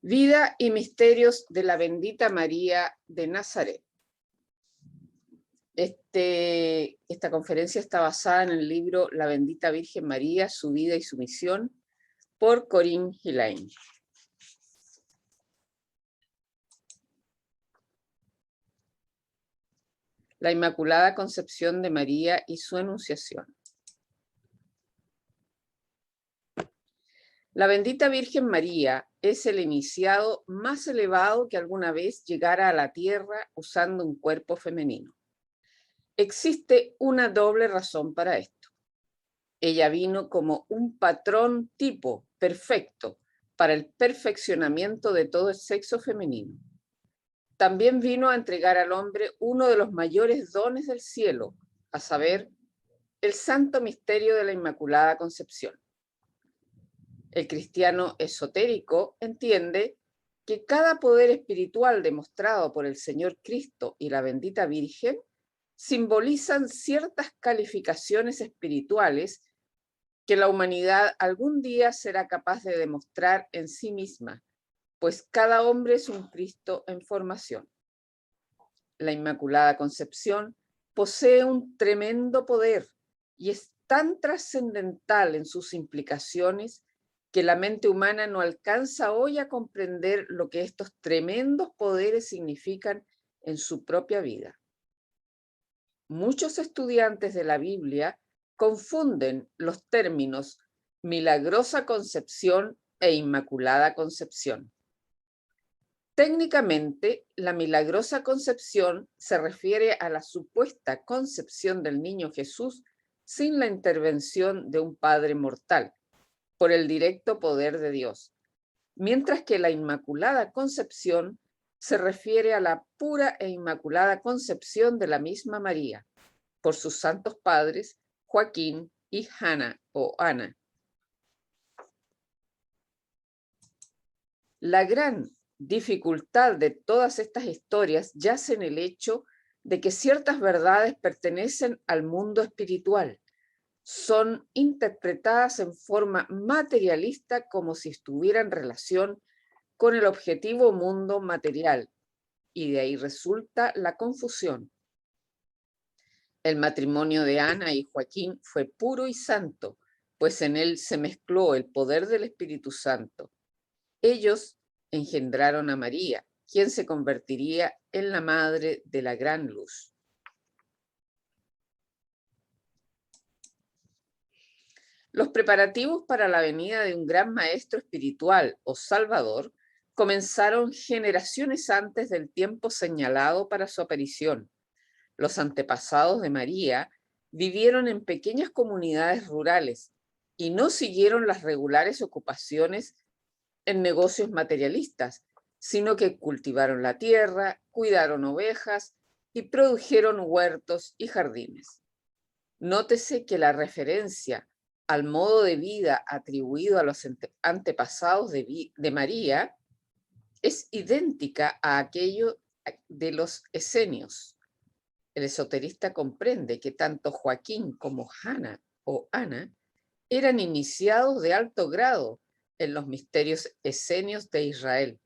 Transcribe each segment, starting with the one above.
Vida y misterios de la bendita María de Nazaret. Esta conferencia está basada en el libro La bendita Virgen María, su vida y su misión, por Corinne Hilain. La Inmaculada Concepción de María y su Anunciación. La bendita Virgen María es el iniciado más elevado que alguna vez llegara a la tierra usando un cuerpo femenino. Existe una doble razón para esto. Ella vino como un patrón tipo perfecto para el perfeccionamiento de todo el sexo femenino. También vino a entregar al hombre uno de los mayores dones del cielo, a saber, el santo misterio de la Inmaculada Concepción. El cristiano esotérico entiende que cada poder espiritual demostrado por el Señor Cristo y la bendita Virgen simbolizan ciertas calificaciones espirituales que la humanidad algún día será capaz de demostrar en sí misma, pues cada hombre es un Cristo en formación. La Inmaculada Concepción posee un tremendo poder y es tan trascendental en sus implicaciones que la mente humana no alcanza hoy a comprender lo que estos tremendos poderes significan en su propia vida. Muchos estudiantes de la Biblia confunden los términos milagrosa concepción e inmaculada concepción. Técnicamente, la milagrosa concepción se refiere a la supuesta concepción del niño Jesús sin la intervención de un padre mortal, por el directo poder de Dios, mientras que la inmaculada concepción se refiere a la pura e inmaculada concepción de la misma María, por sus santos padres, Joaquín y Ana. La gran dificultad de todas estas historias yace en el hecho de que ciertas verdades pertenecen al mundo espiritual, son interpretadas en forma materialista como si estuvieran en relación con el objetivo mundo material, y de ahí resulta la confusión. El matrimonio de Ana y Joaquín fue puro y santo, pues en él se mezcló el poder del Espíritu Santo. Ellos engendraron a María, quien se convertiría en la madre de la gran luz. Los preparativos para la venida de un gran maestro espiritual o salvador comenzaron generaciones antes del tiempo señalado para su aparición. Los antepasados de María vivieron en pequeñas comunidades rurales y no siguieron las regulares ocupaciones en negocios materialistas, sino que cultivaron la tierra, cuidaron ovejas y produjeron huertos y jardines. Nótese que la referencia al modo de vida atribuido a los antepasados de María es idéntica a aquello de los esenios. El esoterista comprende que tanto Joaquín como Ana eran iniciados de alto grado en los misterios esenios de Israel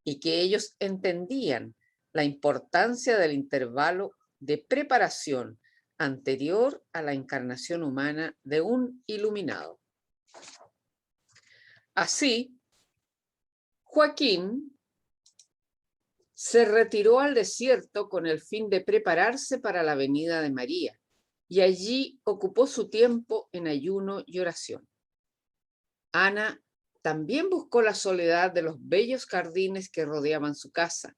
y que ellos entendían la importancia del intervalo de preparación anterior a la encarnación humana de un iluminado. Así, Joaquín se retiró al desierto con el fin de prepararse para la venida de María, y allí ocupó su tiempo en ayuno y oración. Ana también buscó la soledad de los bellos jardines que rodeaban su casa,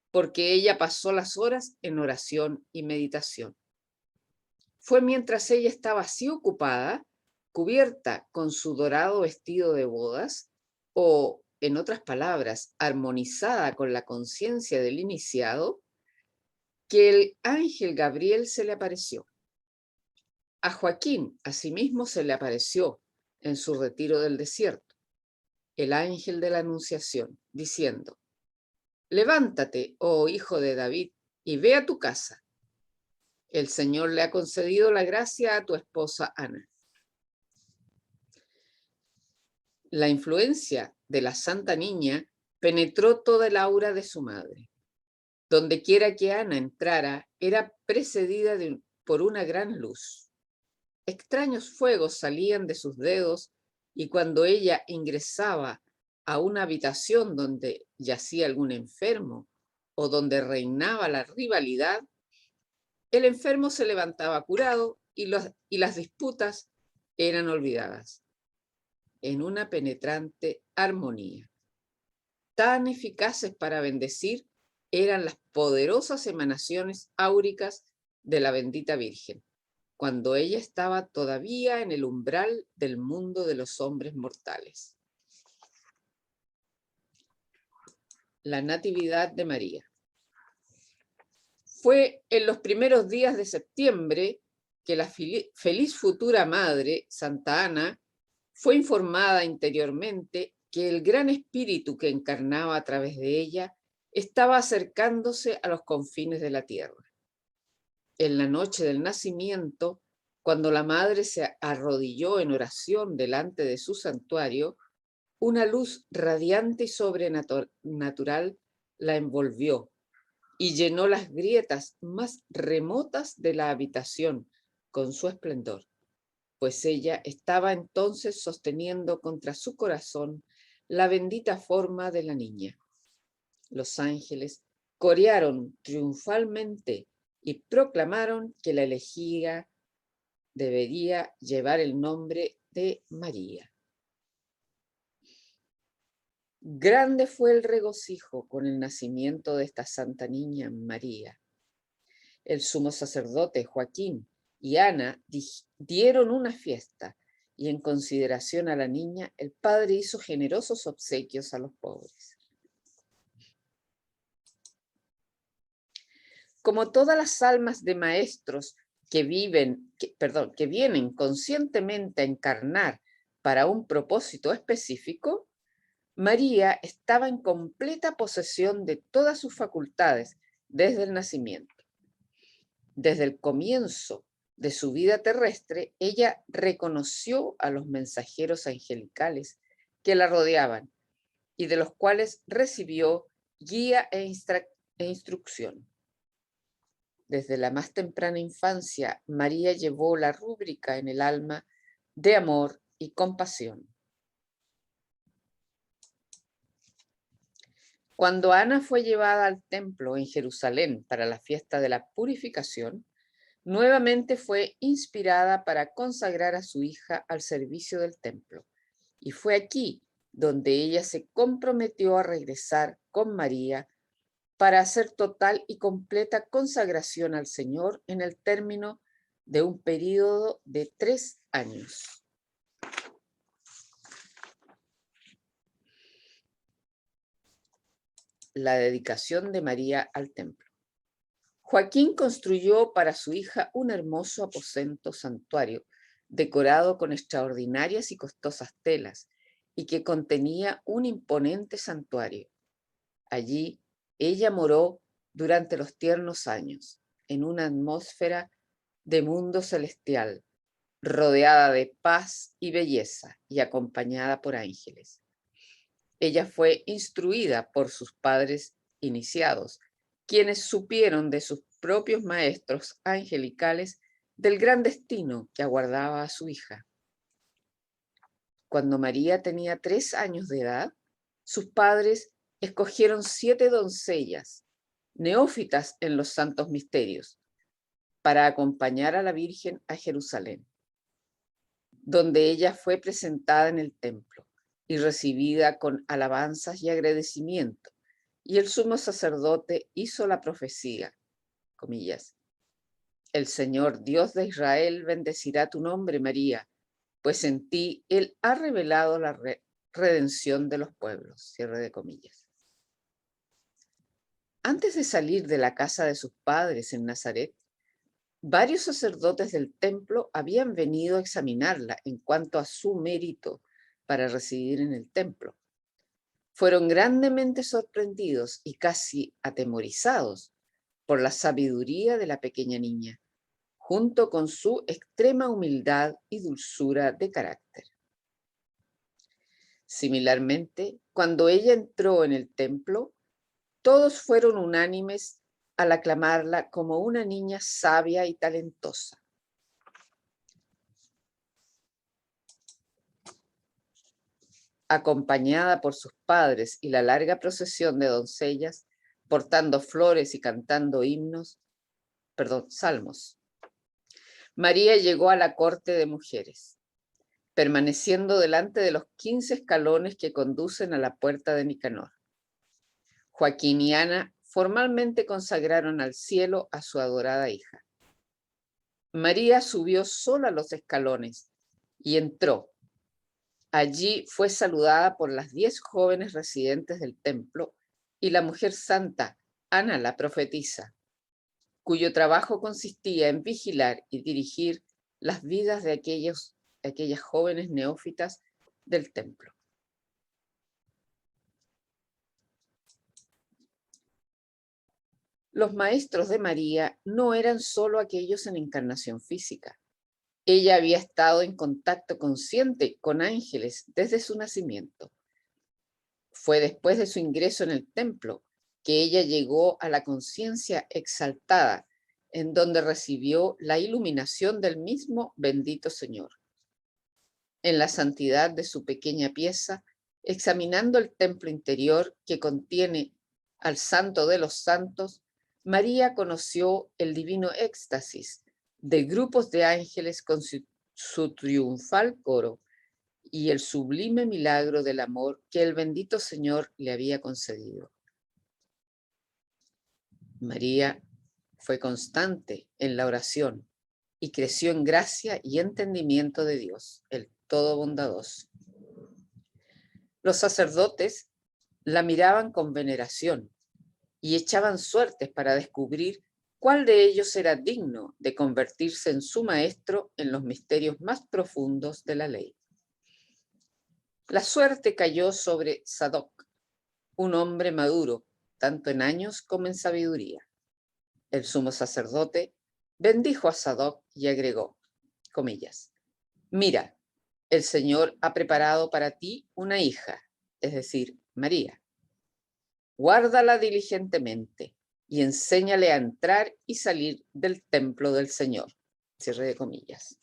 porque ella pasó las horas en oración y meditación. Fue mientras ella estaba así ocupada, cubierta con su dorado vestido de bodas, o, en otras palabras, armonizada con la conciencia del iniciado, que el ángel Gabriel se le apareció. A Joaquín, asimismo, se le apareció en su retiro del desierto, el ángel de la Anunciación, diciendo: «Levántate, oh hijo de David, y ve a tu casa. El Señor le ha concedido la gracia a tu esposa Ana». La influencia de la Santa Niña penetró toda el aura de su madre. Donde quiera que Ana entrara, era precedida por una gran luz. Extraños fuegos salían de sus dedos y cuando ella ingresaba a una habitación donde yacía algún enfermo o donde reinaba la rivalidad, el enfermo se levantaba curado y las disputas eran olvidadas en una penetrante armonía. Tan eficaces para bendecir eran las poderosas emanaciones áuricas de la bendita Virgen, cuando ella estaba todavía en el umbral del mundo de los hombres mortales. La Natividad de María. Fue en los primeros días de septiembre que la feliz futura madre, Santa Ana, fue informada interiormente que el gran espíritu que encarnaba a través de ella estaba acercándose a los confines de la tierra. En la noche del nacimiento, cuando la madre se arrodilló en oración delante de su santuario, una luz radiante y sobrenatural la envolvió y llenó las grietas más remotas de la habitación con su esplendor, pues ella estaba entonces sosteniendo contra su corazón la bendita forma de la niña. Los ángeles corearon triunfalmente y proclamaron que la elegida debería llevar el nombre de María. Grande fue el regocijo con el nacimiento de esta santa niña María. El sumo sacerdote Joaquín y Ana dieron una fiesta y en consideración a la niña el padre hizo generosos obsequios a los pobres. Como todas las almas de maestros que vienen conscientemente a encarnar para un propósito específico, María estaba en completa posesión de todas sus facultades desde el nacimiento. Desde el comienzo de su vida terrestre, ella reconoció a los mensajeros angelicales que la rodeaban y de los cuales recibió guía e instrucción. Desde la más temprana infancia, María llevó la rúbrica en el alma de amor y compasión. Cuando Ana fue llevada al templo en Jerusalén para la fiesta de la purificación, nuevamente fue inspirada para consagrar a su hija al servicio del templo. Y fue aquí donde ella se comprometió a regresar con María para hacer total y completa consagración al Señor en el término de un período de 3 años. La dedicación de María al templo. Joaquín construyó para su hija un hermoso aposento santuario, decorado con extraordinarias y costosas telas, y que contenía un imponente santuario. Allí ella moró durante los tiernos años, en una atmósfera de mundo celestial, rodeada de paz y belleza y acompañada por ángeles. Ella fue instruida por sus padres iniciados, quienes supieron de sus propios maestros angelicales del gran destino que aguardaba a su hija. Cuando María tenía 3 años de edad, sus padres escogieron 7 doncellas, neófitas en los santos misterios, para acompañar a la Virgen a Jerusalén, donde ella fue presentada en el templo y recibida con alabanzas y agradecimiento, y el sumo sacerdote hizo la profecía, comillas, el Señor Dios de Israel bendecirá tu nombre, María, pues en ti Él ha revelado la redención de los pueblos, cierre de comillas. Antes de salir de la casa de sus padres en Nazaret, varios sacerdotes del templo habían venido a examinarla en cuanto a su mérito para residir en el templo. Fueron grandemente sorprendidos y casi atemorizados por la sabiduría de la pequeña niña, junto con su extrema humildad y dulzura de carácter. Similarmente, Cuando ella entró en el templo, todos fueron unánimes al aclamarla como una niña sabia y talentosa. Acompañada por sus padres y la larga procesión de doncellas, portando flores y cantando salmos. María llegó a la corte de mujeres, permaneciendo delante de los 15 escalones que conducen a la puerta de Nicanor. Joaquín y Ana formalmente consagraron al cielo a su adorada hija. María subió sola los escalones y entró. Allí fue saludada por las 10 jóvenes residentes del templo y la mujer santa, Ana la profetisa, cuyo trabajo consistía en vigilar y dirigir las vidas de aquellas jóvenes neófitas del templo. Los maestros de María no eran solo aquellos en encarnación física. Ella había estado en contacto consciente con ángeles desde su nacimiento. Fue después de su ingreso en el templo que ella llegó a la conciencia exaltada, en donde recibió la iluminación del mismo bendito Señor. En la santidad de su pequeña pieza, examinando el templo interior que contiene al Santo de los Santos, María conoció el divino éxtasis de grupos de ángeles con su triunfal coro y el sublime milagro del amor que el bendito Señor le había concedido. María fue constante en la oración y creció en gracia y entendimiento de Dios, el todo bondadoso. Los sacerdotes la miraban con veneración y echaban suertes para descubrir cuál de ellos era digno de convertirse en su maestro en los misterios más profundos de la ley. La suerte cayó sobre Sadoc, un hombre maduro, tanto en años como en sabiduría. El sumo sacerdote bendijo a Sadoc y agregó, comillas, mira, el Señor ha preparado para ti una hija, es decir, María. Guárdala diligentemente y enséñale a entrar y salir del templo del Señor. Cierre de comillas.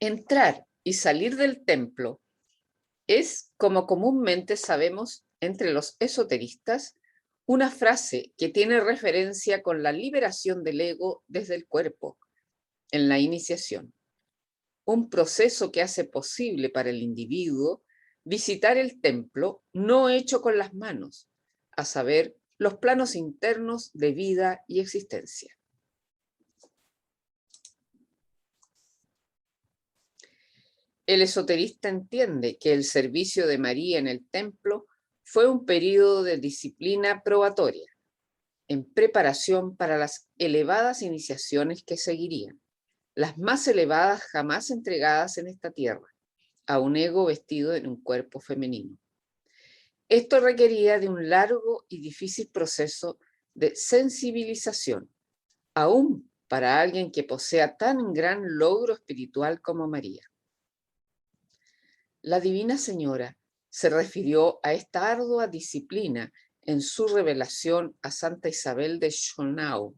Entrar y salir del templo es, como comúnmente sabemos entre los esoteristas, una frase que tiene referencia con la liberación del ego desde el cuerpo en la iniciación. Un proceso que hace posible para el individuo visitar el templo no hecho con las manos, a saber, los planos internos de vida y existencia. El esoterista entiende que el servicio de María en el templo fue un período de disciplina probatoria, en preparación para las elevadas iniciaciones que seguirían, las más elevadas jamás entregadas en esta tierra, a un ego vestido en un cuerpo femenino. Esto requería de un largo y difícil proceso de sensibilización, aún para alguien que posea tan gran logro espiritual como María. La Divina Señora se refirió a esta ardua disciplina en su revelación a Santa Isabel de Schonau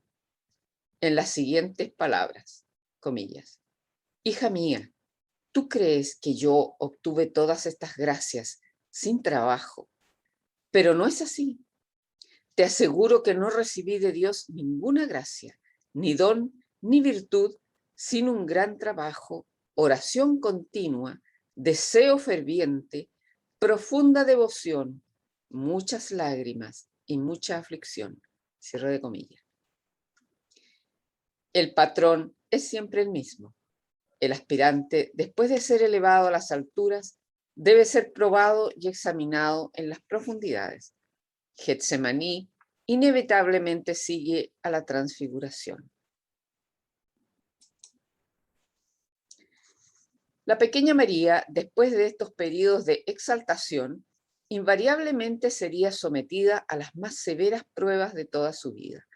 en las siguientes palabras, comillas, hija mía, ¿tú crees que yo obtuve todas estas gracias sin trabajo? Pero no es así. Te aseguro que no recibí de Dios ninguna gracia, ni don, ni virtud, sin un gran trabajo, oración continua, deseo ferviente, profunda devoción, muchas lágrimas y mucha aflicción. Cierre de comillas. El patrón es siempre el mismo. El aspirante, después de ser elevado a las alturas, debe ser probado y examinado en las profundidades. Getsemaní inevitablemente sigue a la transfiguración. La pequeña María, después de estos periodos de exaltación, invariablemente sería sometida a las más severas pruebas de toda su vida,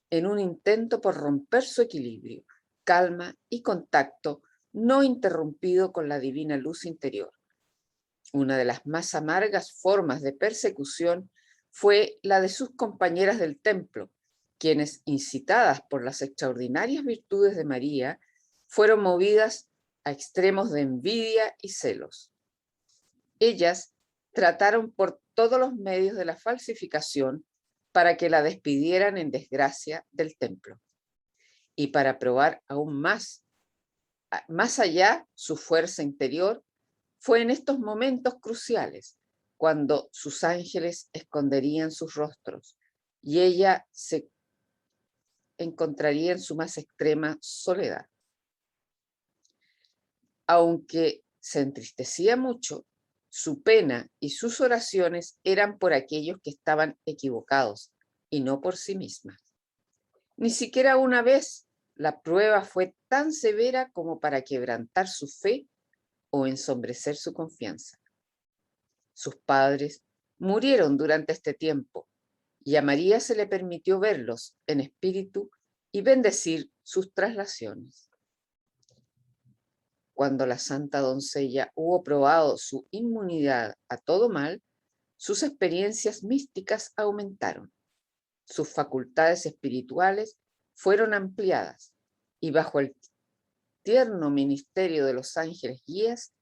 en un intento por romper su equilibrio, calma y contacto no interrumpido con la divina luz interior. Una de las más amargas formas de persecución fue la de sus compañeras del templo, quienes, incitadas por las extraordinarias virtudes de María, fueron movidas a extremos de envidia y celos. Ellas trataron por todos los medios de la falsificación para que la despidieran en desgracia del templo. Y para probar aún más allá su fuerza interior, fue en estos momentos cruciales cuando sus ángeles esconderían sus rostros y ella se encontraría en su más extrema soledad. Aunque se entristecía mucho, su pena y sus oraciones eran por aquellos que estaban equivocados y no por sí misma. Ni siquiera una vez la prueba fue tan severa como para quebrantar su fe o ensombrecer su confianza. Sus padres murieron durante este tiempo y a María se le permitió verlos en espíritu y bendecir sus traslaciones. Cuando la santa doncella hubo probado su inmunidad a todo mal, sus experiencias místicas aumentaron, sus facultades espirituales fueron ampliadas y bajo el tierno ministerio de los ángeles guías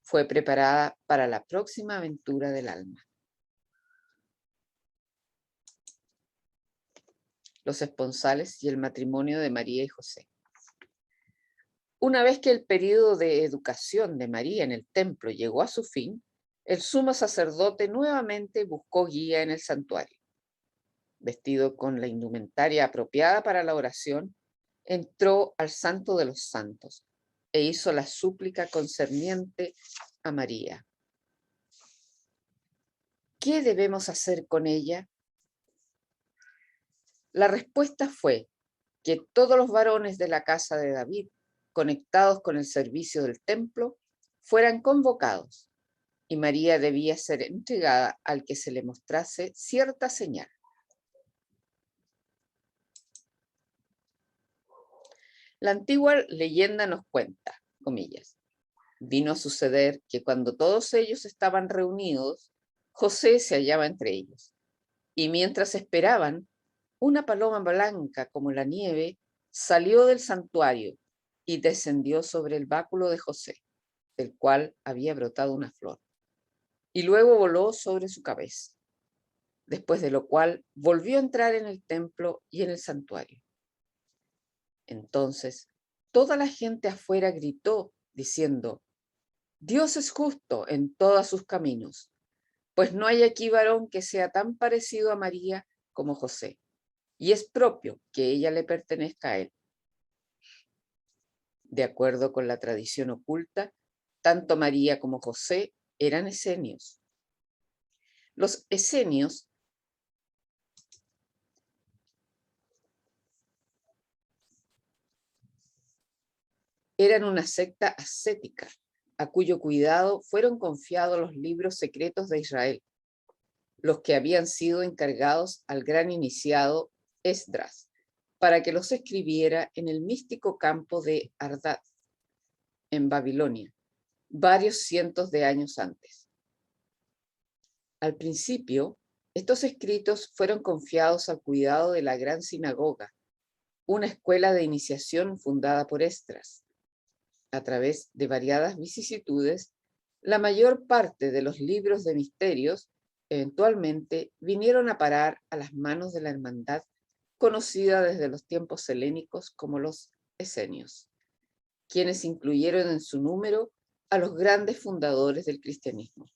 fue preparada para la próxima aventura del alma. Los esponsales y el matrimonio de María y José. Una vez que el período de educación de María en el templo llegó a su fin, el sumo sacerdote nuevamente buscó guía en el santuario. Vestido con la indumentaria apropiada para la oración, entró al Santo de los Santos e hizo la súplica concerniente a María. ¿Qué debemos hacer con ella? La respuesta fue que todos los varones de la casa de David, conectados con el servicio del templo, fueran convocados, y María debía ser entregada al que se le mostrase cierta señal. La antigua leyenda nos cuenta, comillas, vino a suceder que cuando todos ellos estaban reunidos, José se hallaba entre ellos, y mientras esperaban, una paloma blanca como la nieve salió del santuario y descendió sobre el báculo de José, del cual había brotado una flor, y luego voló sobre su cabeza, después de lo cual volvió a entrar en el templo y en el santuario. Entonces, toda la gente afuera gritó, diciendo, Dios es justo en todos sus caminos, pues no hay aquí varón que sea tan parecido a María como José, y es propio que ella le pertenezca a él. De acuerdo con la tradición oculta, tanto María como José eran esenios. Los esenios eran una secta ascética, a cuyo cuidado fueron confiados los libros secretos de Israel, los que habían sido encargados al gran iniciado Esdras, para que los escribiera en el místico campo de Ardad, en Babilonia, varios cientos de años antes. Al principio, estos escritos fueron confiados al cuidado de la Gran Sinagoga, una escuela de iniciación fundada por Esdras. A través de variadas vicisitudes, la mayor parte de los libros de misterios eventualmente vinieron a parar a las manos de la hermandad conocida desde los tiempos helénicos como los esenios, quienes incluyeron en su número a los grandes fundadores del cristianismo.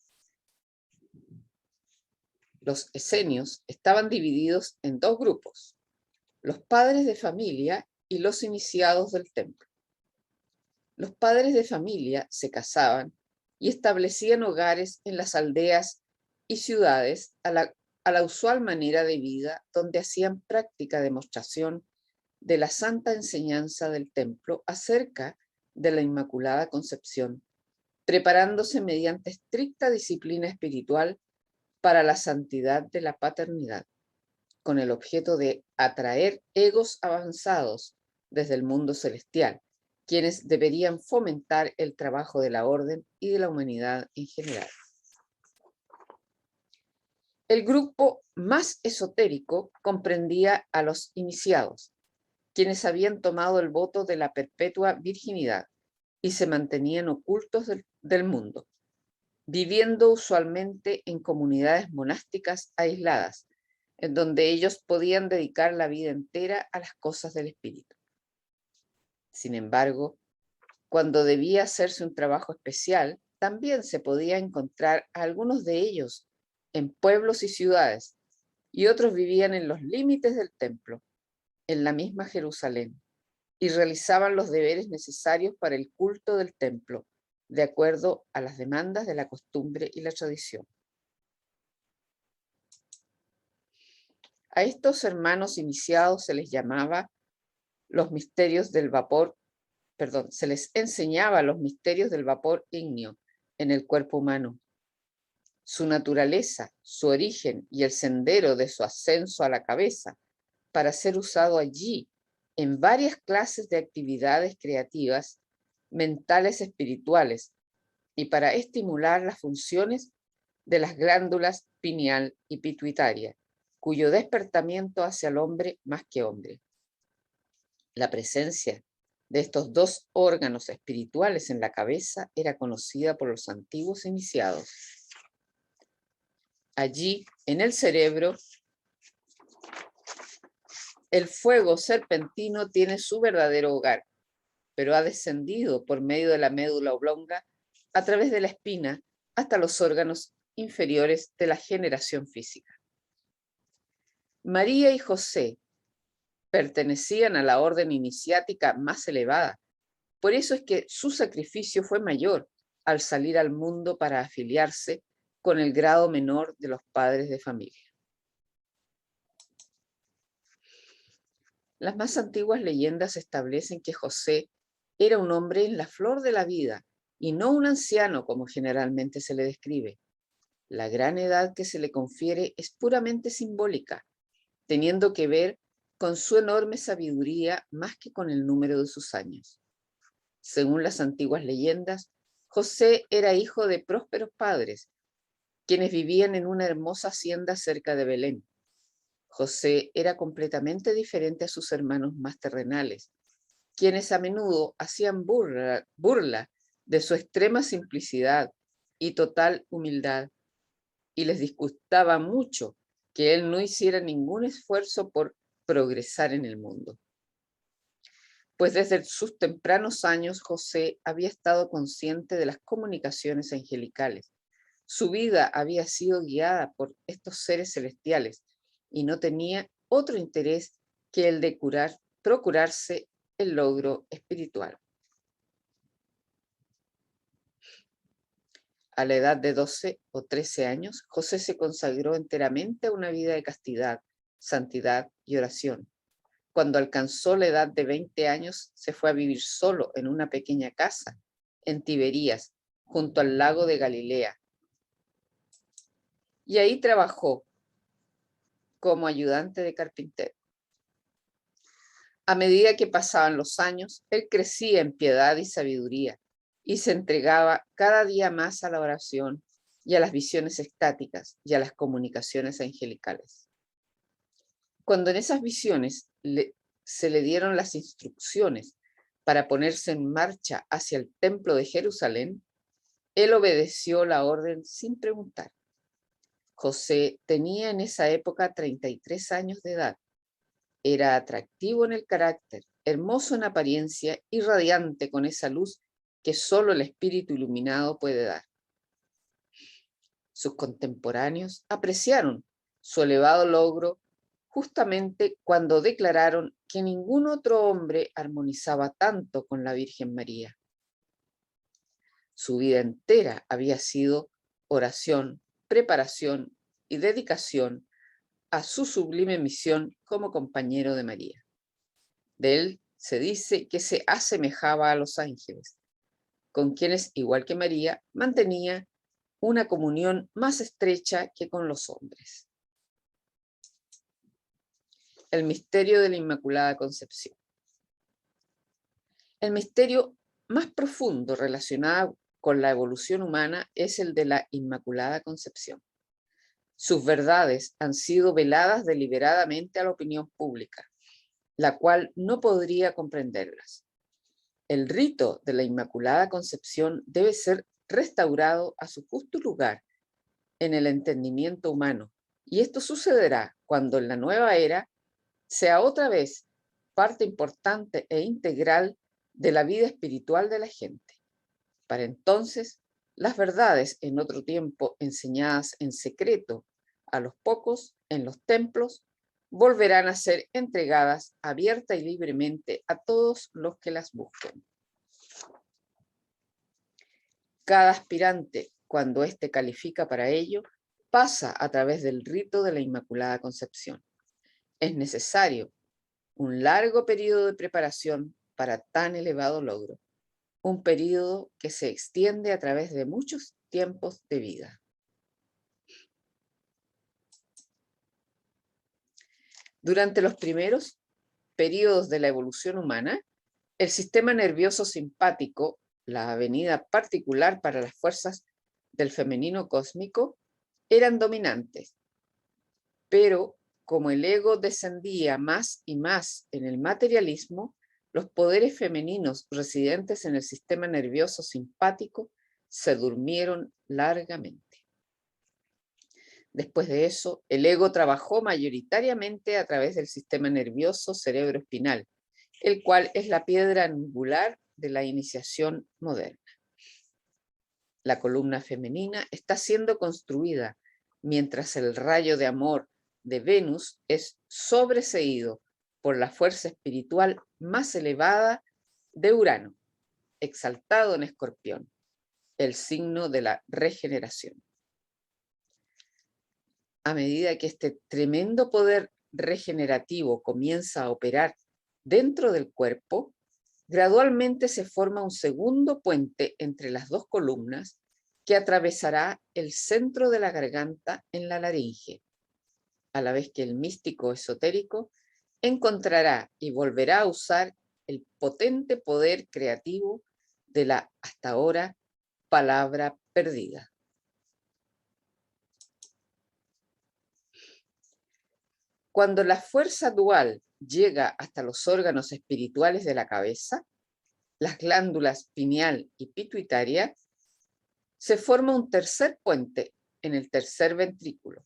Los esenios estaban divididos en dos grupos, los padres de familia y los iniciados del templo. Los padres de familia se casaban y establecían hogares en las aldeas y ciudades a la usual manera de vida, donde hacían práctica demostración de la santa enseñanza del templo acerca de la Inmaculada Concepción, preparándose mediante estricta disciplina espiritual para la santidad de la paternidad, con el objeto de atraer egos avanzados desde el mundo celestial, quienes deberían fomentar el trabajo de la orden y de la humanidad en general. El grupo más esotérico comprendía a los iniciados, quienes habían tomado el voto de la perpetua virginidad y se mantenían ocultos del mundo, viviendo usualmente en comunidades monásticas aisladas, en donde ellos podían dedicar la vida entera a las cosas del espíritu. Sin embargo, cuando debía hacerse un trabajo especial, también se podía encontrar a algunos de ellos en pueblos y ciudades, y otros vivían en los límites del templo, en la misma Jerusalén, y realizaban los deberes necesarios para el culto del templo, de acuerdo a las demandas de la costumbre y la tradición. A estos hermanos iniciados se les llamaba los misterios del vapor, se les enseñaba los misterios del vapor ígneo en el cuerpo humano, su naturaleza, su origen y el sendero de su ascenso a la cabeza, para ser usado allí en varias clases de actividades creativas, mentales, espirituales, y para estimular las funciones de las glándulas pineal y pituitaria, cuyo despertamiento hace al hombre más que hombre. La presencia de estos dos órganos espirituales en la cabeza era conocida por los antiguos iniciados. Allí, en el cerebro, el fuego serpentino tiene su verdadero hogar, pero ha descendido por medio de la médula oblonga a través de la espina hasta los órganos inferiores de la generación física. María y José pertenecían a la orden iniciática más elevada, por eso es que su sacrificio fue mayor al salir al mundo para afiliarse con el grado menor de los padres de familia. Las más antiguas leyendas establecen que José era un hombre en la flor de la vida y no un anciano como generalmente se le describe. La gran edad que se le confiere es puramente simbólica, teniendo que ver con su enorme sabiduría más que con el número de sus años. Según las antiguas leyendas, José era hijo de prósperos padres, quienes vivían en una hermosa hacienda cerca de Belén. José era completamente diferente a sus hermanos más terrenales, quienes a menudo hacían burla de su extrema simplicidad y total humildad, y les disgustaba mucho que él no hiciera ningún esfuerzo por progresar en el mundo. Pues desde sus tempranos años José había estado consciente de las comunicaciones angelicales. Su vida había sido guiada por estos seres celestiales y no tenía otro interés que el de procurarse el logro espiritual. A la edad de 12 o 13 años, José se consagró enteramente a una vida de castidad, santidad y oración. Cuando alcanzó la edad de 20 años, se fue a vivir solo en una pequeña casa en Tiberías, junto al lago de Galilea. Y ahí trabajó como ayudante de carpintero. A medida que pasaban los años, él crecía en piedad y sabiduría y se entregaba cada día más a la oración y a las visiones estáticas y a las comunicaciones angelicales. Cuando en esas visiones se le dieron las instrucciones para ponerse en marcha hacia el templo de Jerusalén, él obedeció la orden sin preguntar. José tenía en esa época 33 años de edad. Era atractivo en el carácter, hermoso en apariencia y radiante con esa luz que solo el espíritu iluminado puede dar. Sus contemporáneos apreciaron su elevado logro justamente cuando declararon que ningún otro hombre armonizaba tanto con la Virgen María. Su vida entera había sido oración, preparación y dedicación a su sublime misión como compañero de María. De él se dice que se asemejaba a los ángeles, con quienes, igual que María, mantenía una comunión más estrecha que con los hombres. El misterio de la Inmaculada Concepción. El misterio más profundo relacionado con la evolución humana es el de la Inmaculada Concepción. Sus verdades han sido veladas deliberadamente a la opinión pública, la cual no podría comprenderlas. El rito de la Inmaculada Concepción debe ser restaurado a su justo lugar en el entendimiento humano, y esto sucederá cuando en la nueva era sea otra vez parte importante e integral de la vida espiritual de la gente. Para entonces, las verdades en otro tiempo enseñadas en secreto a los pocos en los templos volverán a ser entregadas abierta y libremente a todos los que las busquen. Cada aspirante, cuando éste califica para ello, pasa a través del rito de la Inmaculada Concepción. Es necesario un largo periodo de preparación para tan elevado logro, un periodo que se extiende a través de muchos tiempos de vida. Durante los primeros periodos de la evolución humana, el sistema nervioso simpático, la avenida particular para las fuerzas del femenino cósmico, eran dominantes. Pero como el ego descendía más y más en el materialismo, los poderes femeninos residentes en el sistema nervioso simpático se durmieron largamente. Después de eso, el ego trabajó mayoritariamente a través del sistema nervioso cerebroespinal, el cual es la piedra angular de la iniciación moderna. La columna femenina está siendo construida mientras el rayo de amor de Venus es sobreseído por la fuerza espiritual más elevada de Urano, exaltado en Escorpión, el signo de la regeneración. A medida que este tremendo poder regenerativo comienza a operar dentro del cuerpo, gradualmente se forma un segundo puente entre las dos columnas que atravesará el centro de la garganta en la laringe, a la vez que el místico esotérico encontrará y volverá a usar el potente poder creativo de la hasta ahora palabra perdida. Cuando la fuerza dual llega hasta los órganos espirituales de la cabeza, las glándulas pineal y pituitaria, se forma un tercer puente en el tercer ventrículo.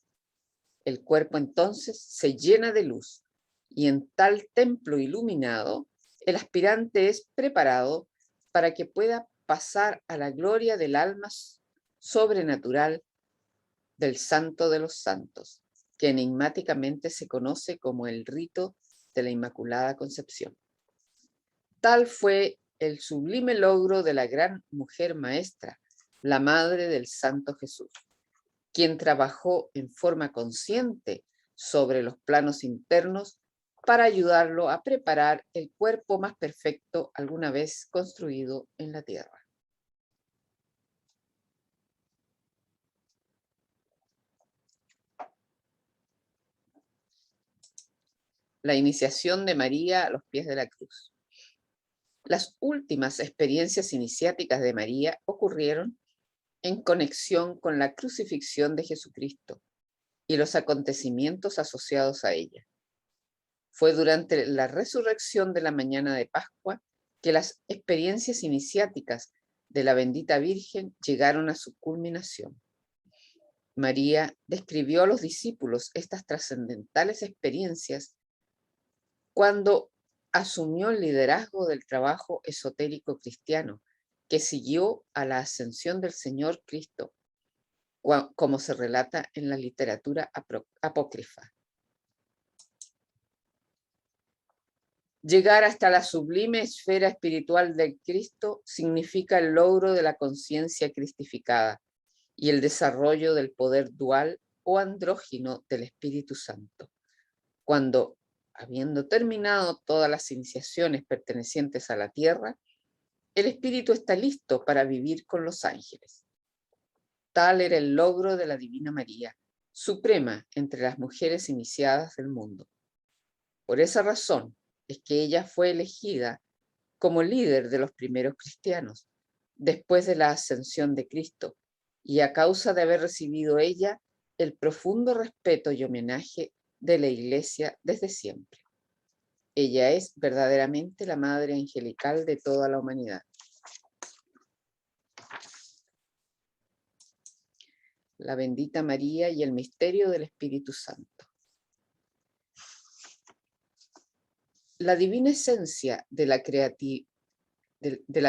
El cuerpo entonces se llena de luz y en tal templo iluminado, el aspirante es preparado para que pueda pasar a la gloria del alma sobrenatural del Santo de los Santos, que enigmáticamente se conoce como el rito de la Inmaculada Concepción. Tal fue el sublime logro de la gran mujer maestra, la Madre del Santo Jesús, quien trabajó en forma consciente sobre los planos internos para ayudarlo a preparar el cuerpo más perfecto alguna vez construido en la tierra. La iniciación de María a los pies de la cruz. Las últimas experiencias iniciáticas de María ocurrieron en conexión con la crucifixión de Jesucristo y los acontecimientos asociados a ella. Fue durante la resurrección de la mañana de Pascua que las experiencias iniciáticas de la bendita Virgen llegaron a su culminación. María describió a los discípulos estas trascendentales experiencias cuando asumió el liderazgo del trabajo esotérico cristiano que siguió a la ascensión del Señor Cristo, como se relata en la literatura apócrifa. Llegar hasta la sublime esfera espiritual del Cristo significa el logro de la conciencia cristificada y el desarrollo del poder dual o andrógino del Espíritu Santo. Cuando, habiendo terminado todas las iniciaciones pertenecientes a la tierra, el Espíritu está listo para vivir con los ángeles. Tal era el logro de la Divina María, suprema entre las mujeres iniciadas del mundo. Por esa razón es que ella fue elegida como líder de los primeros cristianos, después de la ascensión de Cristo, y a causa de haber recibido ella el profundo respeto y homenaje de la Iglesia desde siempre. Ella es verdaderamente la Madre Angelical de toda la humanidad. La bendita María y el misterio del Espíritu Santo. La divina esencia de la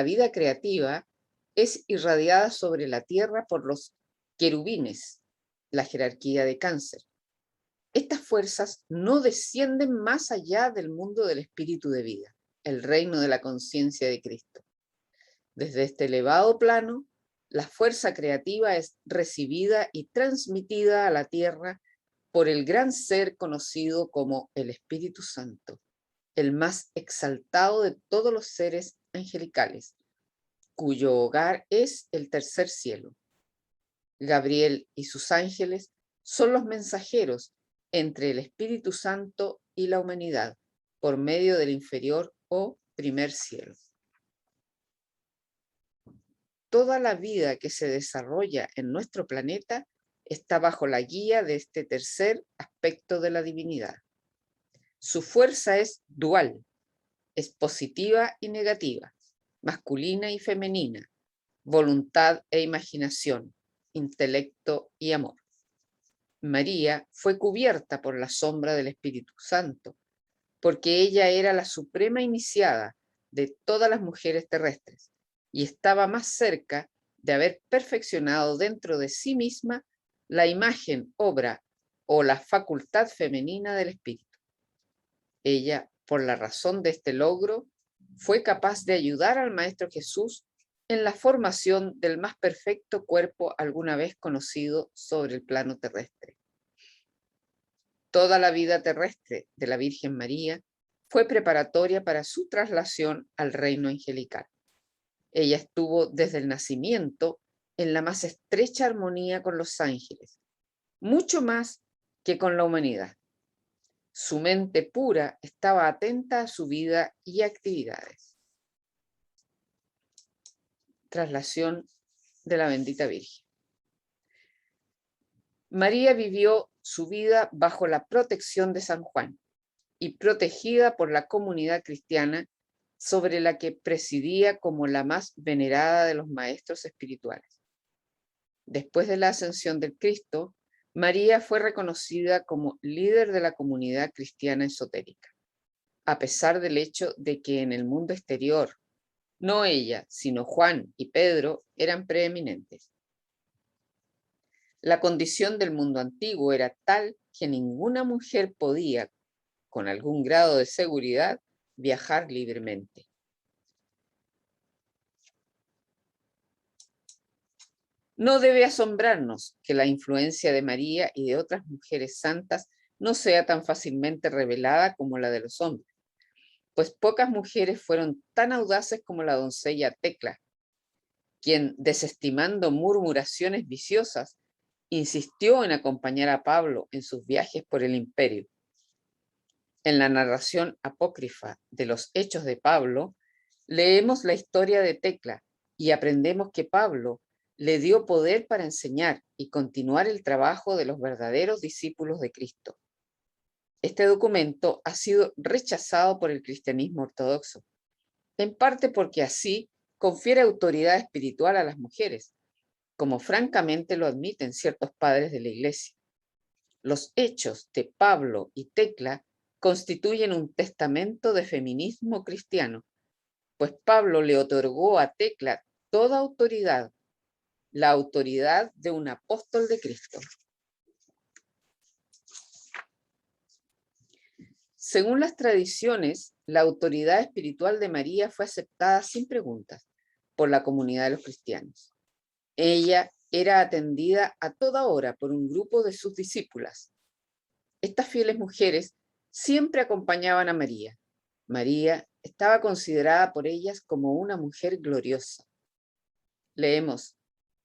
vida creativa es irradiada sobre la tierra por los querubines, la jerarquía de Cáncer. Estas fuerzas no descienden más allá del mundo del espíritu de vida, el reino de la conciencia de Cristo. Desde este elevado plano, la fuerza creativa es recibida y transmitida a la tierra por el gran ser conocido como el Espíritu Santo, el más exaltado de todos los seres angelicales, cuyo hogar es el tercer cielo. Gabriel y sus ángeles son los mensajeros entre el Espíritu Santo y la humanidad, por medio del inferior o primer cielo. Toda la vida que se desarrolla en nuestro planeta está bajo la guía de este tercer aspecto de la divinidad. Su fuerza es dual, es positiva y negativa, masculina y femenina, voluntad e imaginación, intelecto y amor. María fue cubierta por la sombra del Espíritu Santo, porque ella era la suprema iniciada de todas las mujeres terrestres y estaba más cerca de haber perfeccionado dentro de sí misma la imagen, obra o la facultad femenina del Espíritu. Ella, por la razón de este logro, fue capaz de ayudar al Maestro Jesús en la formación del más perfecto cuerpo alguna vez conocido sobre el plano terrestre. Toda la vida terrestre de la Virgen María fue preparatoria para su traslación al reino angelical. Ella estuvo desde el nacimiento en la más estrecha armonía con los ángeles, mucho más que con la humanidad. Su mente pura estaba atenta a su vida y actividades. Traslación de la bendita Virgen. María vivió su vida bajo la protección de San Juan y protegida por la comunidad cristiana sobre la que presidía como la más venerada de los maestros espirituales. Después de la ascensión del Cristo, María fue reconocida como líder de la comunidad cristiana esotérica, a pesar del hecho de que en el mundo exterior, no ella, sino Juan y Pedro eran preeminentes. La condición del mundo antiguo era tal que ninguna mujer podía, con algún grado de seguridad, viajar libremente. No debe asombrarnos que la influencia de María y de otras mujeres santas no sea tan fácilmente revelada como la de los hombres, pues pocas mujeres fueron tan audaces como la doncella Tecla, quien, desestimando murmuraciones viciosas, insistió en acompañar a Pablo en sus viajes por el imperio. En la narración apócrifa de los Hechos de Pablo, leemos la historia de Tecla y aprendemos que Pablo le dio poder para enseñar y continuar el trabajo de los verdaderos discípulos de Cristo. Este documento ha sido rechazado por el cristianismo ortodoxo, en parte porque así confiere autoridad espiritual a las mujeres, como francamente lo admiten ciertos padres de la Iglesia. Los hechos de Pablo y Tecla constituyen un testamento de feminismo cristiano, pues Pablo le otorgó a Tecla toda autoridad, la autoridad de un apóstol de Cristo. Según las tradiciones, la autoridad espiritual de María fue aceptada sin preguntas por la comunidad de los cristianos. Ella era atendida a toda hora por un grupo de sus discípulas. Estas fieles mujeres siempre acompañaban a María. María estaba considerada por ellas como una mujer gloriosa. Leemos,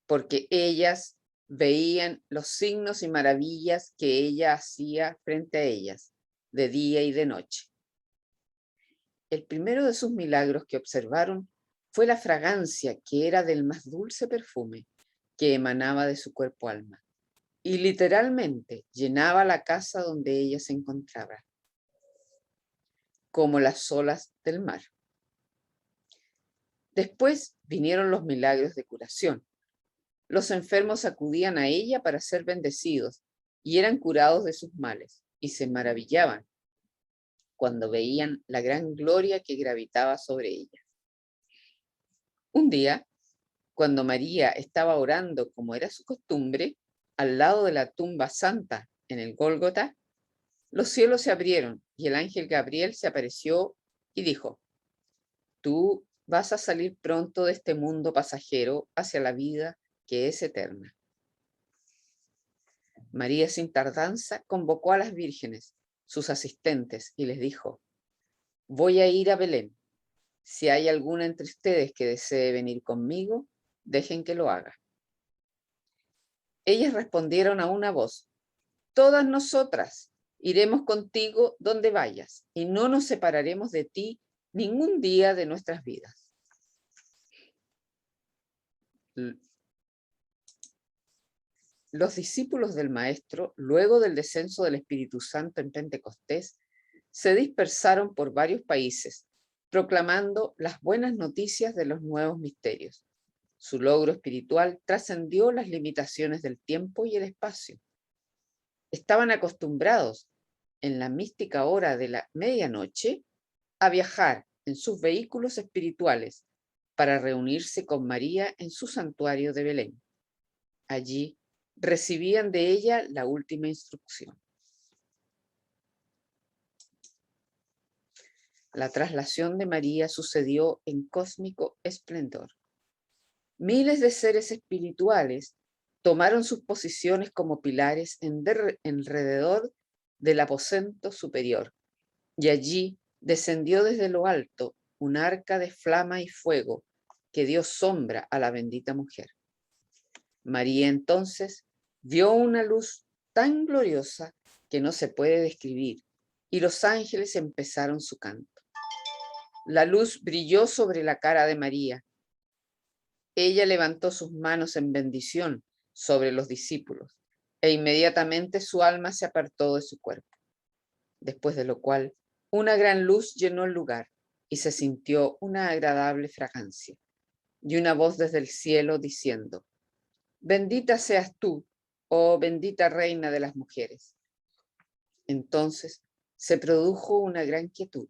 porque ellas veían los signos y maravillas que ella hacía frente a ellas, de día y de noche. El primero de sus milagros que observaron fue la fragancia que era del más dulce perfume que emanaba de su cuerpo-alma y literalmente llenaba la casa donde ella se encontraba, como las olas del mar. Después vinieron los milagros de curación. Los enfermos acudían a ella para ser bendecidos y eran curados de sus males y se maravillaban cuando veían la gran gloria que gravitaba sobre ella. Un día, cuando María estaba orando como era su costumbre, al lado de la tumba santa en el Gólgota, los cielos se abrieron y el ángel Gabriel se apareció y dijo: tú vas a salir pronto de este mundo pasajero hacia la vida que es eterna. María sin tardanza convocó a las vírgenes, sus asistentes, y les dijo: voy a ir a Belén. Si hay alguna entre ustedes que desee venir conmigo, dejen que lo haga. Ellas respondieron a una voz: todas nosotras iremos contigo donde vayas, y no nos separaremos de ti ningún día de nuestras vidas. Los discípulos del Maestro, luego del descenso del Espíritu Santo en Pentecostés, se dispersaron por varios países, proclamando las buenas noticias de los nuevos misterios. Su logro espiritual trascendió las limitaciones del tiempo y el espacio. Estaban acostumbrados, en la mística hora de la medianoche, a viajar en sus vehículos espirituales para reunirse con María en su santuario de Belén. Allí recibían de ella la última instrucción. La traslación de María sucedió en cósmico esplendor. Miles de seres espirituales tomaron sus posiciones como pilares alrededor del aposento superior, y allí descendió desde lo alto un arca de flama y fuego que dio sombra a la bendita mujer. María entonces vio una luz tan gloriosa que no se puede describir, y los ángeles empezaron su canto. La luz brilló sobre la cara de María. Ella levantó sus manos en bendición sobre los discípulos, e inmediatamente su alma se apartó de su cuerpo, después de lo cual una gran luz llenó el lugar y se sintió una agradable fragancia, y una voz desde el cielo diciendo: bendita seas tú, oh bendita reina de las mujeres. Entonces se produjo una gran quietud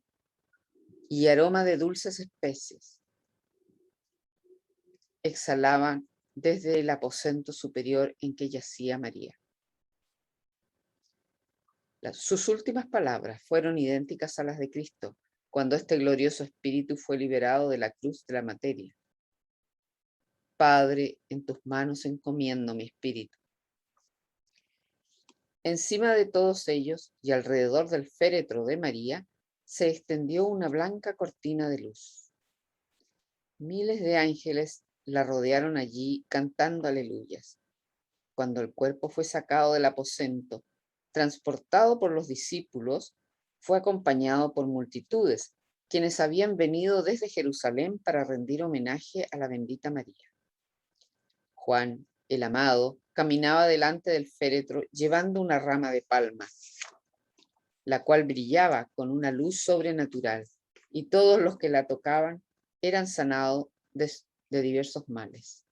y aroma de dulces especies exhalaban desde el aposento superior en que yacía María. Sus últimas palabras fueron idénticas a las de Cristo cuando este glorioso espíritu fue liberado de la cruz de la materia. Padre, en tus manos encomiendo mi espíritu. Encima de todos ellos y alrededor del féretro de María se extendió una blanca cortina de luz. Miles de ángeles la rodearon allí cantando aleluyas. Cuando el cuerpo fue sacado del aposento, transportado por los discípulos, fue acompañado por multitudes, quienes habían venido desde Jerusalén para rendir homenaje a la bendita María. Juan, el amado, caminaba delante del féretro llevando una rama de palma, la cual brillaba con una luz sobrenatural, y todos los que la tocaban eran sanados de diversos males.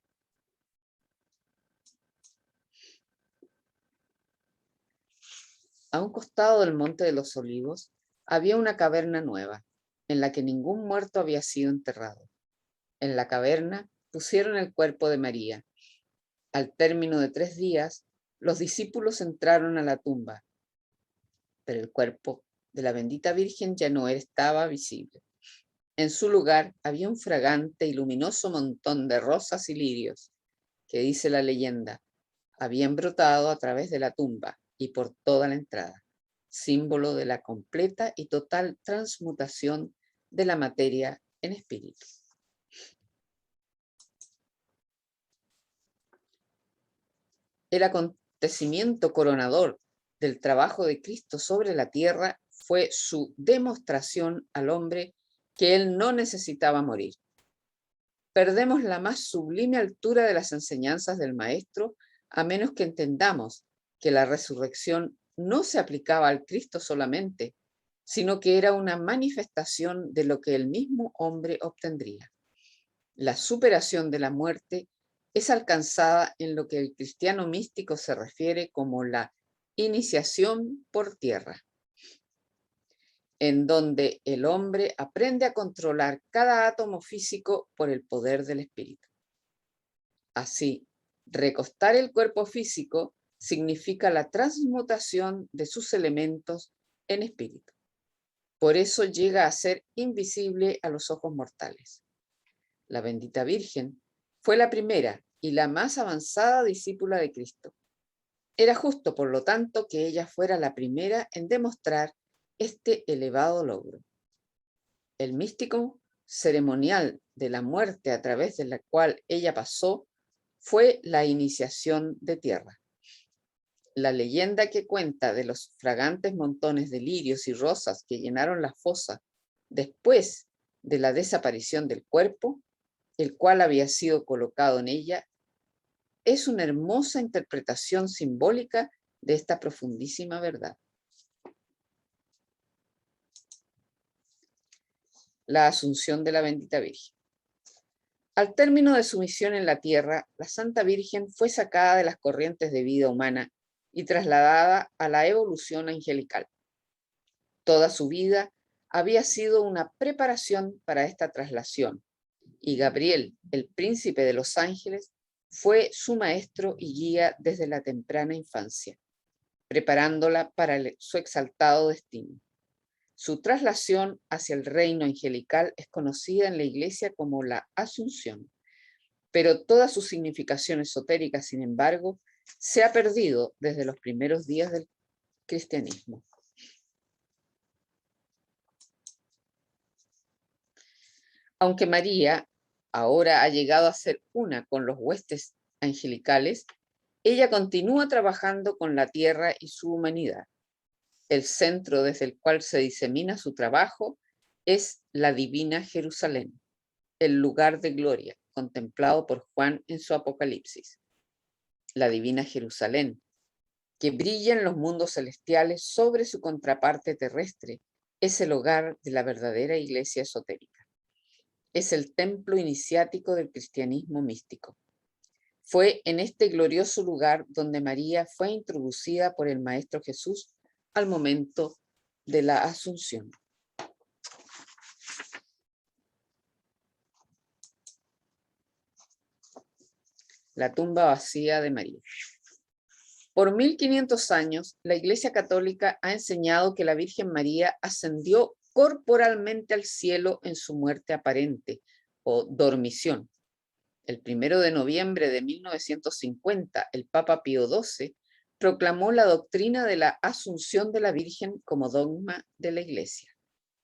A un costado del Monte de los Olivos había una caverna nueva, en la que ningún muerto había sido enterrado. En la caverna pusieron el cuerpo de María. Al término de 3 días, los discípulos entraron a la tumba, pero el cuerpo de la bendita Virgen ya no estaba visible. En su lugar había un fragante y luminoso montón de rosas y lirios, que, dice la leyenda, habían brotado a través de la tumba y por toda la entrada, símbolo de la completa y total transmutación de la materia en espíritu. El acontecimiento coronador del trabajo de Cristo sobre la tierra fue su demostración al hombre que él no necesitaba morir. Perdemos la más sublime altura de las enseñanzas del Maestro a menos que entendamos que la resurrección no se aplicaba al Cristo solamente, sino que era una manifestación de lo que el mismo hombre obtendría. La superación de la muerte es alcanzada en lo que el cristiano místico se refiere como la iniciación por tierra, en donde el hombre aprende a controlar cada átomo físico por el poder del espíritu. Así, recostar el cuerpo físico significa la transmutación de sus elementos en espíritu. Por eso llega a ser invisible a los ojos mortales. La bendita Virgen fue la primera y la más avanzada discípula de Cristo. Era justo, por lo tanto, que ella fuera la primera en demostrar este elevado logro. El místico ceremonial de la muerte a través de la cual ella pasó fue la iniciación de tierra. La leyenda que cuenta de los fragantes montones de lirios y rosas que llenaron la fosa después de la desaparición del cuerpo, el cual había sido colocado en ella, es una hermosa interpretación simbólica de esta profundísima verdad. La asunción de la bendita Virgen. Al término de su misión en la tierra, la Santa Virgen fue sacada de las corrientes de vida humana y trasladada a la evolución angelical. Toda su vida había sido una preparación para esta traslación, y Gabriel, el príncipe de los ángeles, fue su maestro y guía desde la temprana infancia, preparándola para su exaltado destino. Su traslación hacia el reino angelical es conocida en la Iglesia como la Asunción, pero toda su significación esotérica, sin embargo, se ha perdido desde los primeros días del cristianismo. Aunque María ahora ha llegado a ser una con los huestes angelicales, ella continúa trabajando con la tierra y su humanidad. El centro desde el cual se disemina su trabajo es la divina Jerusalén, el lugar de gloria contemplado por Juan en su Apocalipsis. La divina Jerusalén, que brilla en los mundos celestiales sobre su contraparte terrestre, es el hogar de la verdadera iglesia esotérica. Es el templo iniciático del cristianismo místico. Fue en este glorioso lugar donde María fue introducida por el Maestro Jesús al momento de la Asunción. La tumba vacía de María. Por 1500 años, la Iglesia Católica ha enseñado que la Virgen María ascendió corporalmente al cielo en su muerte aparente o dormición. El 1 de noviembre de 1950, el Papa Pío XII proclamó la doctrina de la Asunción de la Virgen como dogma de la Iglesia.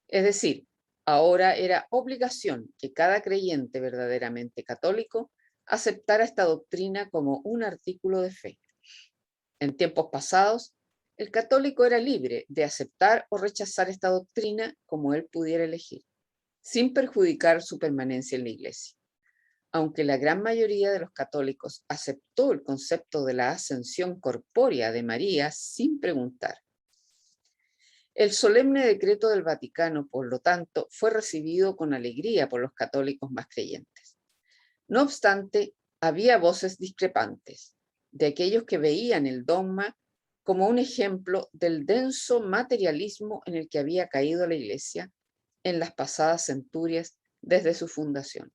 Es decir, ahora era obligación que cada creyente verdaderamente católico aceptara esta doctrina como un artículo de fe. En tiempos pasados, el católico era libre de aceptar o rechazar esta doctrina como él pudiera elegir, sin perjudicar su permanencia en la Iglesia. Aunque la gran mayoría de los católicos aceptó el concepto de la ascensión corpórea de María sin preguntar. El solemne decreto del Vaticano, por lo tanto, fue recibido con alegría por los católicos más creyentes. No obstante, había voces discrepantes de aquellos que veían el dogma como un ejemplo del denso materialismo en el que había caído la Iglesia en las pasadas centurias desde su fundación.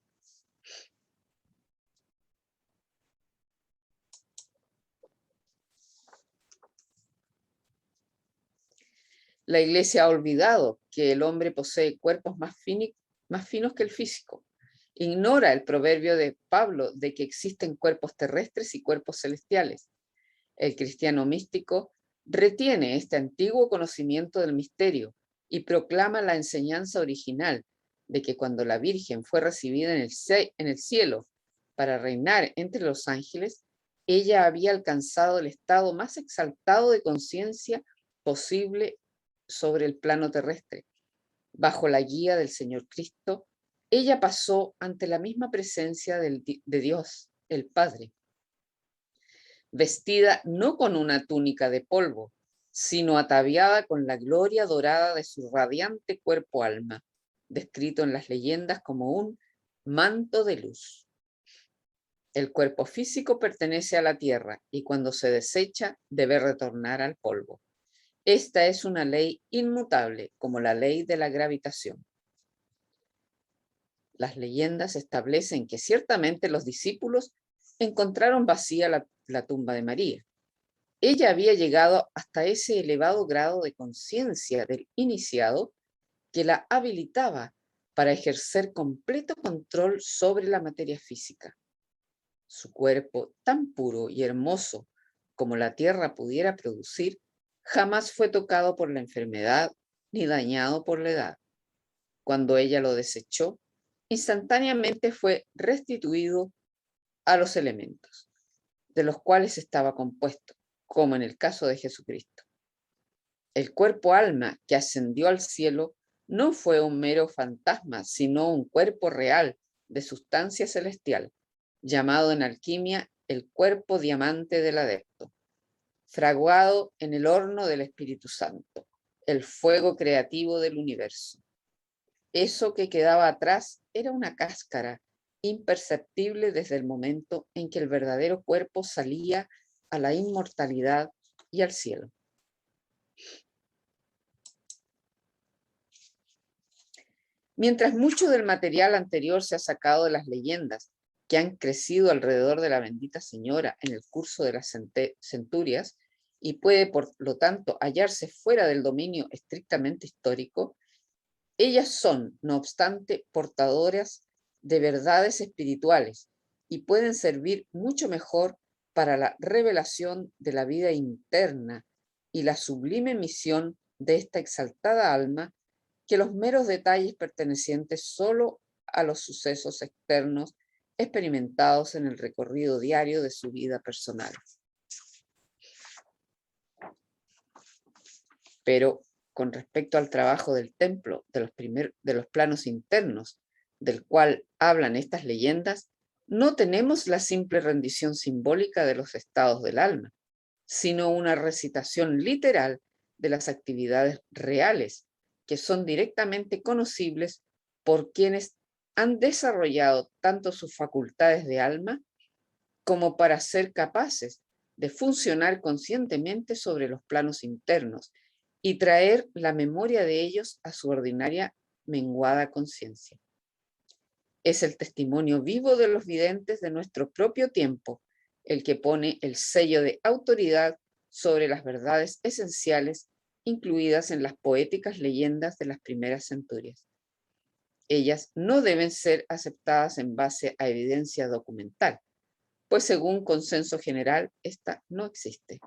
La Iglesia ha olvidado que el hombre posee cuerpos más finos que el físico. Ignora el proverbio de Pablo de que existen cuerpos terrestres y cuerpos celestiales. El cristiano místico retiene este antiguo conocimiento del misterio y proclama la enseñanza original de que cuando la Virgen fue recibida en el cielo para reinar entre los ángeles, ella había alcanzado el estado más exaltado de conciencia posible sobre el plano terrestre, Bajo la guía del Señor Cristo, ella pasó ante la misma presencia de Dios, el Padre, vestida no con una túnica de polvo, sino ataviada con la gloria dorada de su radiante cuerpo-alma, descrito en las leyendas como un manto de luz. El cuerpo físico pertenece a la tierra y cuando se desecha debe retornar al polvo. Esta es una ley inmutable, como la ley de la gravitación. Las leyendas establecen que ciertamente los discípulos encontraron vacía la tumba de María. Ella había llegado hasta ese elevado grado de conciencia del iniciado que la habilitaba para ejercer completo control sobre la materia física. Su cuerpo, tan puro y hermoso como la tierra pudiera producir, jamás fue tocado por la enfermedad ni dañado por la edad. Cuando ella lo desechó, instantáneamente fue restituido a los elementos, de los cuales estaba compuesto, como en el caso de Jesucristo. El cuerpo-alma que ascendió al cielo no fue un mero fantasma, sino un cuerpo real de sustancia celestial, llamado en alquimia el cuerpo diamante del adepto, fraguado en el horno del Espíritu Santo, el fuego creativo del universo. Eso que quedaba atrás era una cáscara imperceptible desde el momento en que el verdadero cuerpo salía a la inmortalidad y al cielo. Mientras mucho del material anterior se ha sacado de las leyendas que han crecido alrededor de la bendita señora en el curso de las centurias y puede, por lo tanto, hallarse fuera del dominio estrictamente histórico, ellas son, no obstante, portadoras de verdades espirituales y pueden servir mucho mejor para la revelación de la vida interna y la sublime misión de esta exaltada alma que los meros detalles pertenecientes solo a los sucesos externos experimentados en el recorrido diario de su vida personal. Pero con respecto al trabajo del templo, de los planos internos, del cual hablan estas leyendas, no tenemos la simple rendición simbólica de los estados del alma, sino una recitación literal de las actividades reales que son directamente conocibles por quienes han desarrollado tanto sus facultades de alma como para ser capaces de funcionar conscientemente sobre los planos internos y traer la memoria de ellos a su ordinaria menguada conciencia. Es el testimonio vivo de los videntes de nuestro propio tiempo el que pone el sello de autoridad sobre las verdades esenciales incluidas en las poéticas leyendas de las primeras centurias. Ellas no deben ser aceptadas en base a evidencia documental, pues según consenso general, esta no existe.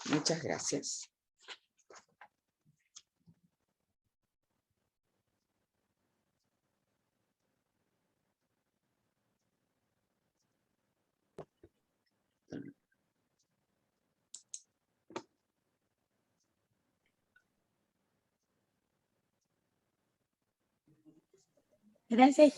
Muchas gracias. Gracias.